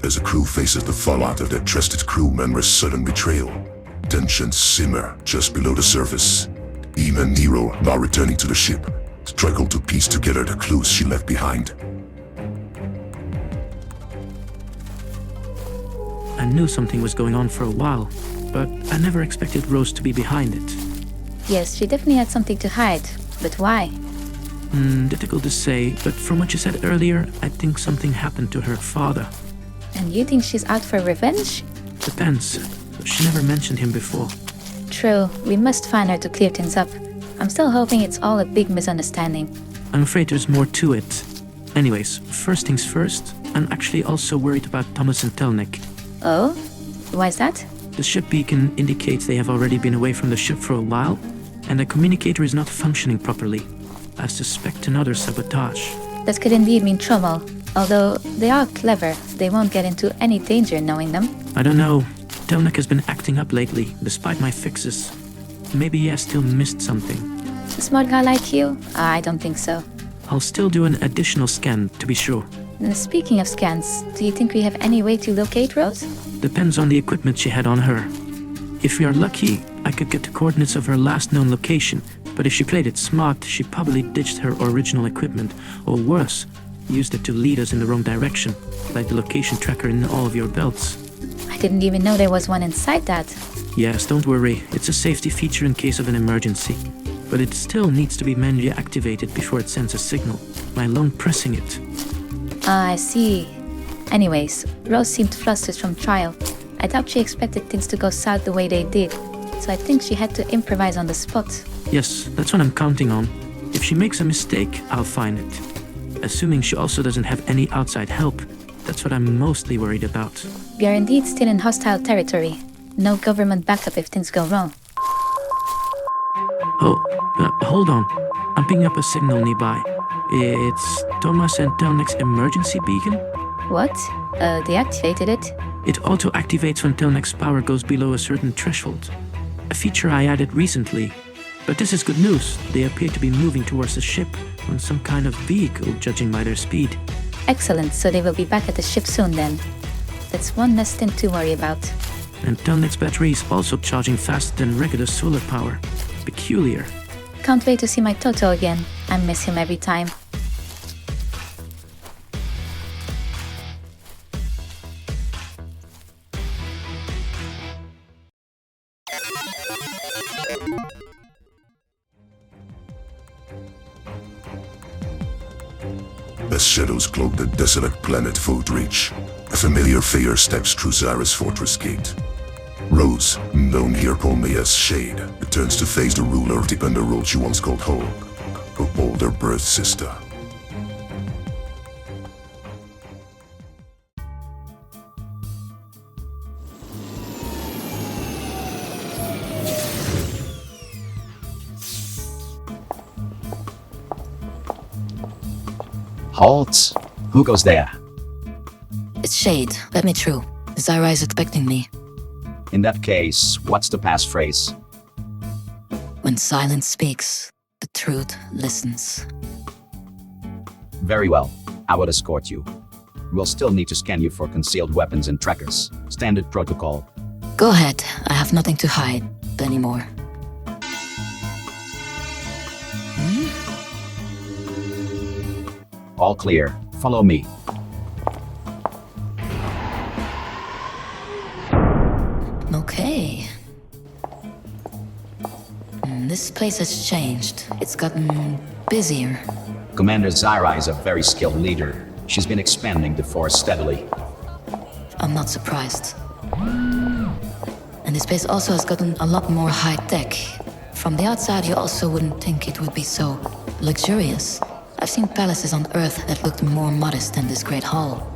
as the crew faces the fallout of their trusted crew member's sudden betrayal. Tensions simmer just below the surface. Even Nero, now returning to the ship, struggled to piece together the clues she left behind. I knew something was going on for a while, but I never expected Rose to be behind it. Yes, she definitely had something to hide. But why? Difficult to say, but from what you said earlier, I think something happened to her father. And you think she's out for revenge? Depends. She never mentioned him before. True, we must find her to clear things up. I'm still hoping it's all a big misunderstanding. I'm afraid there's more to it. Anyways, first things first, I'm actually also worried about Thomas and Telneck. Oh? Why's that? The ship beacon indicates they have already been away from the ship for a while, and the communicator is not functioning properly. I suspect another sabotage. That could indeed mean trouble. Although they are clever, they won't get into any danger knowing them. I don't know. Telneck has been acting up lately, despite my fixes. Maybe he has still missed something. A smart guy like you? I don't think so. I'll still do an additional scan, to be sure. Speaking of scans, do you think we have any way to locate Rose? Depends on the equipment she had on her. If we are lucky, I could get the coordinates of her last known location, but if she played it smart, she probably ditched her original equipment, or worse, used it to lead us in the wrong direction, like the location tracker in all of your belts. I didn't even know there was one inside that. Yes, don't worry, it's a safety feature in case of an emergency. But it still needs to be manually activated before it sends a signal, by long pressing it. I see. Anyways, Rose seemed flustered from trial. I doubt she expected things to go south the way they did, so I think she had to improvise on the spot. Yes, that's what I'm counting on. If she makes a mistake, I'll find it. Assuming she also doesn't have any outside help, that's what I'm mostly worried about. We are indeed still in hostile territory. No government backup if things go wrong. Hold on. I'm picking up a signal nearby. It's Thomas and Telneck's emergency beacon? What? Deactivated it? It auto-activates when Telneck's power goes below a certain threshold. A feature I added recently. But this is good news. They appear to be moving towards the ship on some kind of vehicle, judging by their speed. Excellent, so they will be back at the ship soon then. That's one less thing to worry about. And Telneck's battery is also charging faster than regular solar power. Peculiar. Can't wait to see my Toto again. I miss him every time. As shadows cloak the desolate planet Foodreach, a familiar figure steps through Zyra's fortress gate. Rose, known here only as Shade, returns to face the ruler of the underworld she once called home, her older birth sister. Halt! Who goes there? It's Shade. Let me through. Zyra is expecting me. In that case, what's the passphrase? When silence speaks, the truth listens. Very well. I will escort you. We'll still need to scan you for concealed weapons and trackers. Standard protocol. Go ahead. I have nothing to hide anymore. All clear. Follow me. Okay. This place has changed. It's gotten busier. Commander Zyra is a very skilled leader. She's been expanding the force steadily. I'm not surprised. And this place also has gotten a lot more high-tech. From the outside, you also wouldn't think it would be so luxurious. I've seen palaces on Earth that looked more modest than this great hall.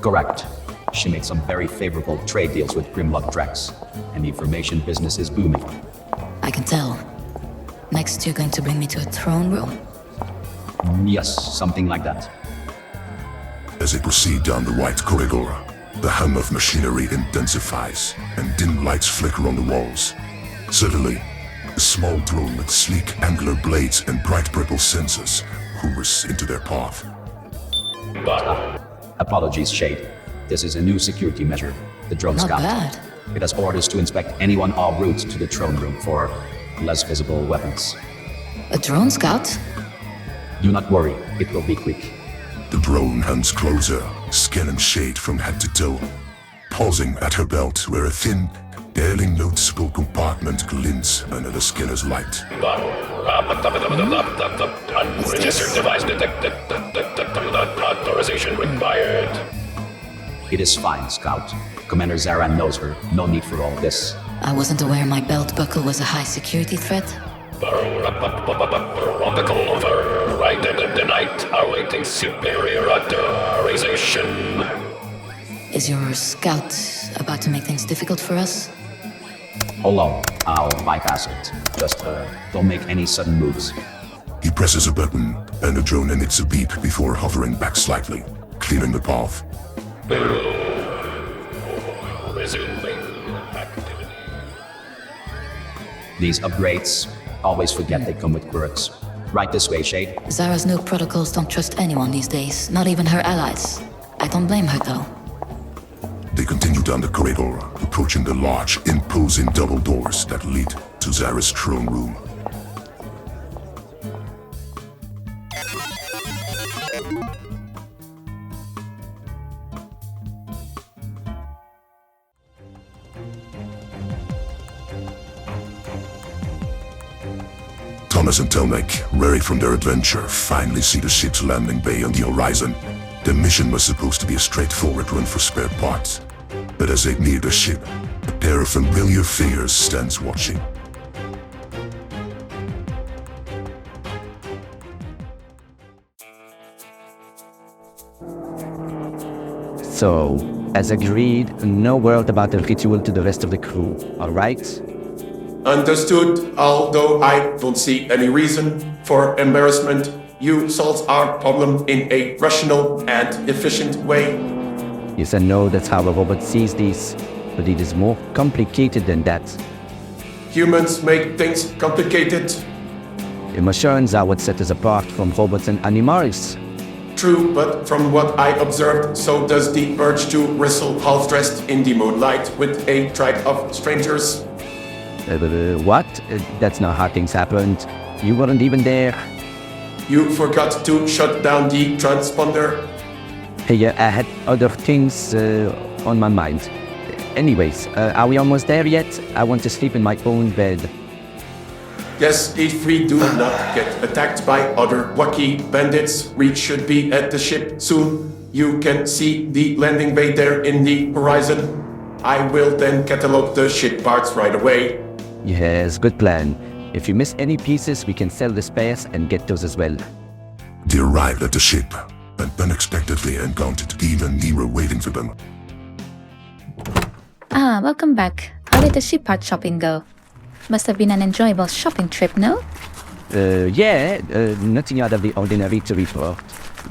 Correct. She made some very favorable trade deals with Grimlock Drex, and the information business is booming. I can tell. Next, you're going to bring me to a throne room? Yes, something like that. As they proceed down the white corridor, the hum of machinery intensifies, and dim lights flicker on the walls. Suddenly, a small drone with sleek angular blades and bright purple sensors hovers into their path. Apologies, Shade. This is a new security measure. The drone Not scout. bad. It has orders to inspect anyone en route to the throne room for less visible weapons. A drone scout? Do not worry, it will be quick. The drone hunts closer, skin and shade from head to toe. Pausing at her belt where a thin, barely noticeable compartment glints under the skinner's light. Unregistered device detected. Authorization required. It is fine, Scout. Commander Zaran knows her. No need for all this. I wasn't aware my belt buckle was a high security threat. Protocol overridden and denied. Awaiting superior authorization. Is your scout about to make things difficult for us? Hold on, I'll bypass it. Just don't make any sudden moves. He presses a button, and the drone emits a beep before hovering back slightly, clearing the path. Resuming activity. These upgrades, always forget they come with quirks. Right this way, Shade. Zara's new protocols don't trust anyone these days, not even her allies. I don't blame her though. They continue down the corridor, approaching the large, imposing double doors that lead to Zara's throne room. Thomas and Telneck, weary from their adventure, finally see the ship's landing bay on the horizon. The mission was supposed to be a straightforward run for spare parts. But as they near the ship, a pair of familiar figures stands watching. So, as agreed, no word about the ritual to the rest of the crew, alright? Understood, although I don't see any reason for embarrassment. You solved our problem in a rational and efficient way. Yes, I know that's how a robot sees these, but it is more complicated than that. Humans make things complicated. Emotions are what set us apart from robots and animals. True, but from what I observed, so does the urge to wrestle half-dressed in the moonlight with a tribe of strangers. What? That's not how things happened. You weren't even there. You forgot to shut down the transponder. Hey, I had other things on my mind. Anyways, are we almost there yet? I want to sleep in my own bed. Yes, if we do not get attacked by other wacky bandits, we should be at the ship soon. You can see the landing bay there in the horizon. I will then catalog the ship parts right away. Yes, good plan. If you miss any pieces, we can sell the spares and get those as well. They arrived at the ship, and unexpectedly encountered Dean and Nero waiting for them. Ah, welcome back. How did the ship part shopping go? Must have been an enjoyable shopping trip, no? Nothing out of the ordinary to report.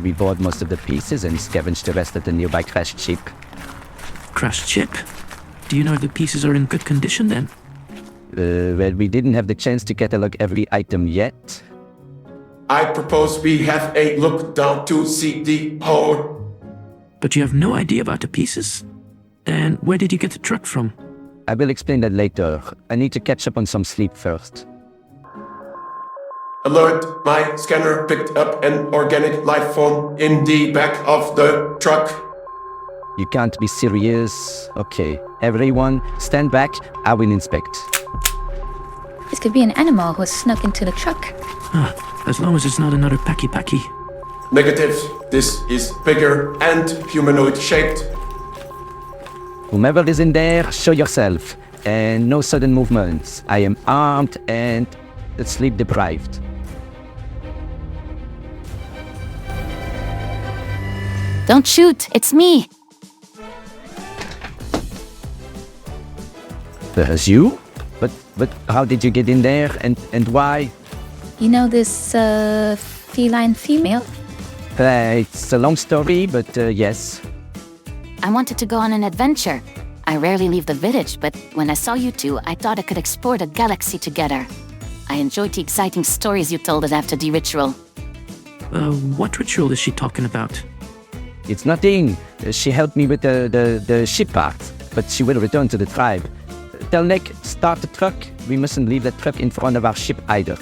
We bought most of the pieces and scavenged the rest at the nearby crashed ship. Crashed ship? Do you know if the pieces are in good condition then? Well, we didn't have the chance to catalog every item yet. I propose we have a look down to see the hull. But you have no idea about the pieces? Then where did you get the truck from? I will explain that later. I need to catch up on some sleep first. Alert, my scanner picked up an organic life form in the back of the truck. You can't be serious. Okay, everyone, stand back. I will inspect. This could be an animal who has snuck into the truck. As long as it's not another Paki. Negative, this is bigger and humanoid shaped. Whomever is in there, show yourself. And no sudden movements. I am armed and sleep deprived. Don't shoot, it's me. There's you? But how did you get in there and why? You know this, feline female? It's a long story, but yes. I wanted to go on an adventure. I rarely leave the village, but when I saw you two, I thought I could explore the galaxy together. I enjoyed the exciting stories you told us after the ritual. What ritual is she talking about? It's nothing. She helped me with the ship part, but she will return to the tribe. Telneck, start the truck. We mustn't leave that truck in front of our ship either.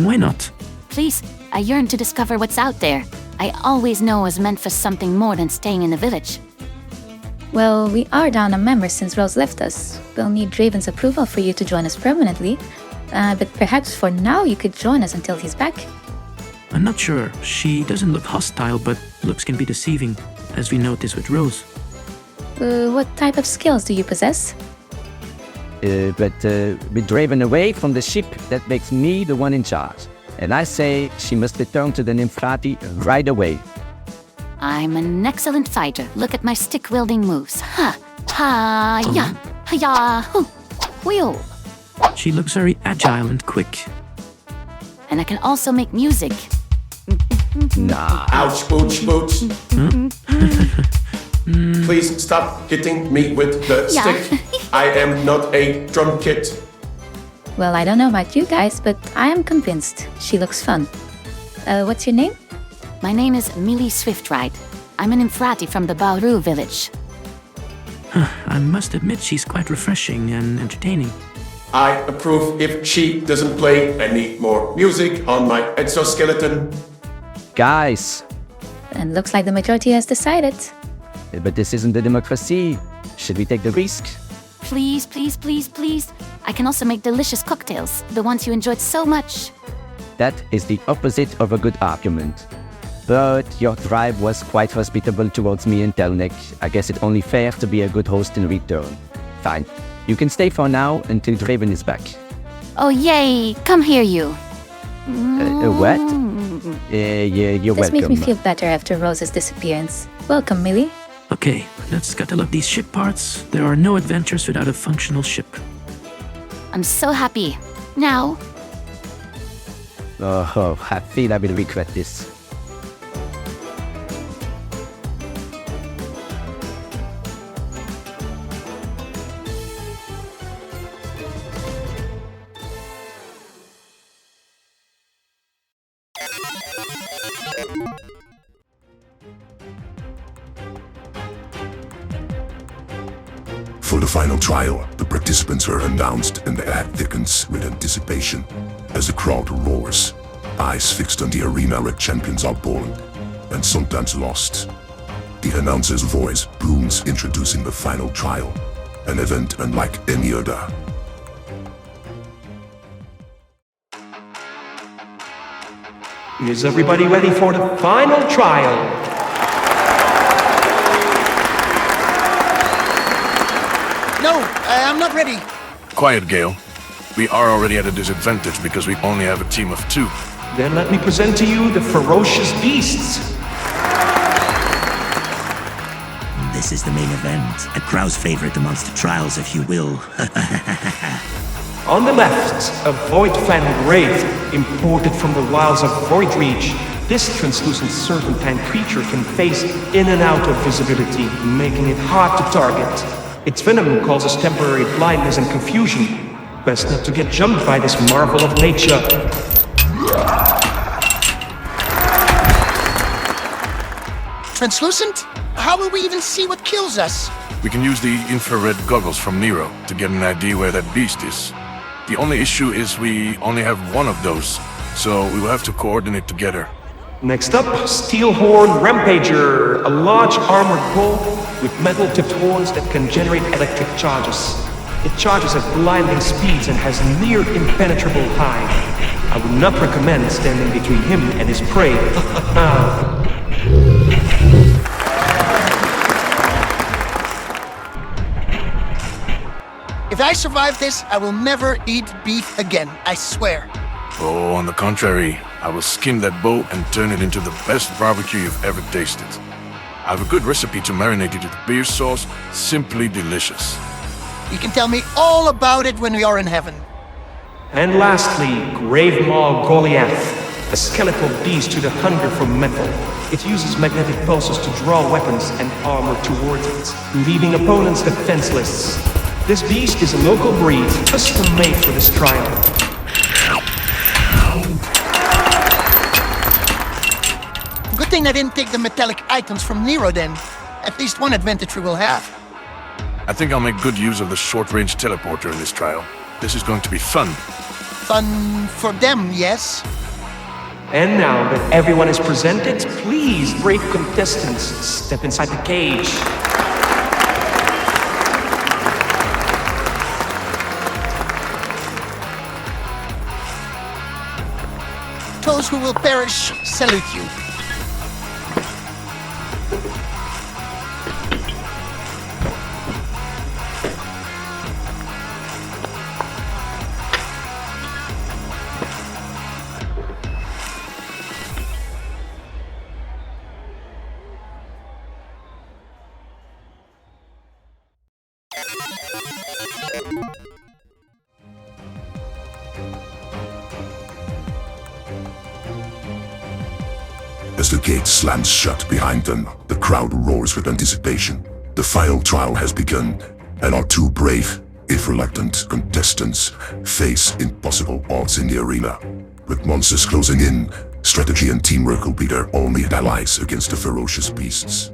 Why not? Please, I yearn to discover what's out there. I always know I was meant for something more than staying in the village. Well, we are down a member since Rose left us. We'll need Draven's approval for you to join us permanently. But perhaps for now you could join us until he's back. I'm not sure. She doesn't look hostile, but looks can be deceiving, as we noticed with Rose. What type of skills do you possess? But with Draven away from the ship, that makes me the one in charge. And I say she must return to the Nymphati right away. I'm an excellent fighter. Look at my stick-wielding moves. Ha! Ha! Ya! Ha! Ya! Hoo! Wheel! She looks very agile and quick. And I can also make music. Nah. Ouch, booch, booch. Please stop hitting me with the Yeah. stick. I am not a drum kit. Well, I don't know about you guys, but I am convinced. She looks fun. What's your name? My name is Millie Swiftride. I'm an Nymphati from the Bauru village. I must admit she's quite refreshing and entertaining. I approve if she doesn't play any more music on my exoskeleton. Guys, And looks like the majority has decided. but this isn't a democracy. Should we take the risk? Please, please, please, please. I can also make delicious cocktails, the ones you enjoyed so much. That is the opposite of a good argument. But your tribe was quite hospitable towards me and Telneck. I guess it's only fair to be a good host in return. Fine. You can stay for now until Draven is back. Oh, yay! Come here, you. What? Yeah, you're This welcome. makes me feel better after Rose's disappearance. Welcome, Millie. Okay, let's scuttle up these ship parts. There are no adventures without a functional ship. I'm so happy. Now, Oh, I feel I will regret this. For the final trial, the participants are announced and the ad thickens with anticipation. As the crowd roars, eyes fixed on the arena where champions are born and sometimes lost. The announcer's voice booms introducing the final trial, an event unlike any other. Is everybody ready for the final trial? No, I'm not ready. Quiet, Gale. We are already at a disadvantage because we only have a team of 2. Then let me present to you the ferocious beasts. This is the main event, a crowd's favorite amongst the trials, if you will. On the left, a Voidfang Wraith, imported from the wilds of Voidreach. This translucent serpentine creature can phase in and out of visibility, making it hard to target. Its venom causes temporary blindness and confusion. Best not to get jumped by this marvel of nature. Translucent? How will we even see what kills us? We can use the infrared goggles from Nero to get an idea where that beast is. The only issue is we only have one of those, so we will have to coordinate together. Next up, Steelhorn Rampager, a large armored bull with metal-tipped horns that can generate electric charges. It charges at blinding speeds and has near impenetrable hide. I would not recommend standing between him and his prey. If I survive this, I will never eat beef again, I swear. Oh, on the contrary, I will skin that bull and turn it into the best barbecue you've ever tasted. I have a good recipe to marinate it with beer sauce, simply delicious. You can tell me all about it when we are in heaven. And lastly, Gravemaw Goliath, a skeletal beast with a hunger for metal. It uses magnetic pulses to draw weapons and armor towards it, leaving opponents defenseless. This beast is a local breed, custom-made for this trial. Good thing I didn't take the metallic items from Nero then. At least one advantage we will have. I think I'll make good use of the short-range teleporter in this trial. This is going to be fun. Fun for them, yes? And now that everyone is presented, please, brave contestants, step inside the cage. Those who will perish salute you. As the gate slams shut behind them, the crowd roars with anticipation. The final trial has begun, and our two brave, if reluctant, contestants face impossible odds in the arena. With monsters closing in, strategy and teamwork will be their only allies against the ferocious beasts.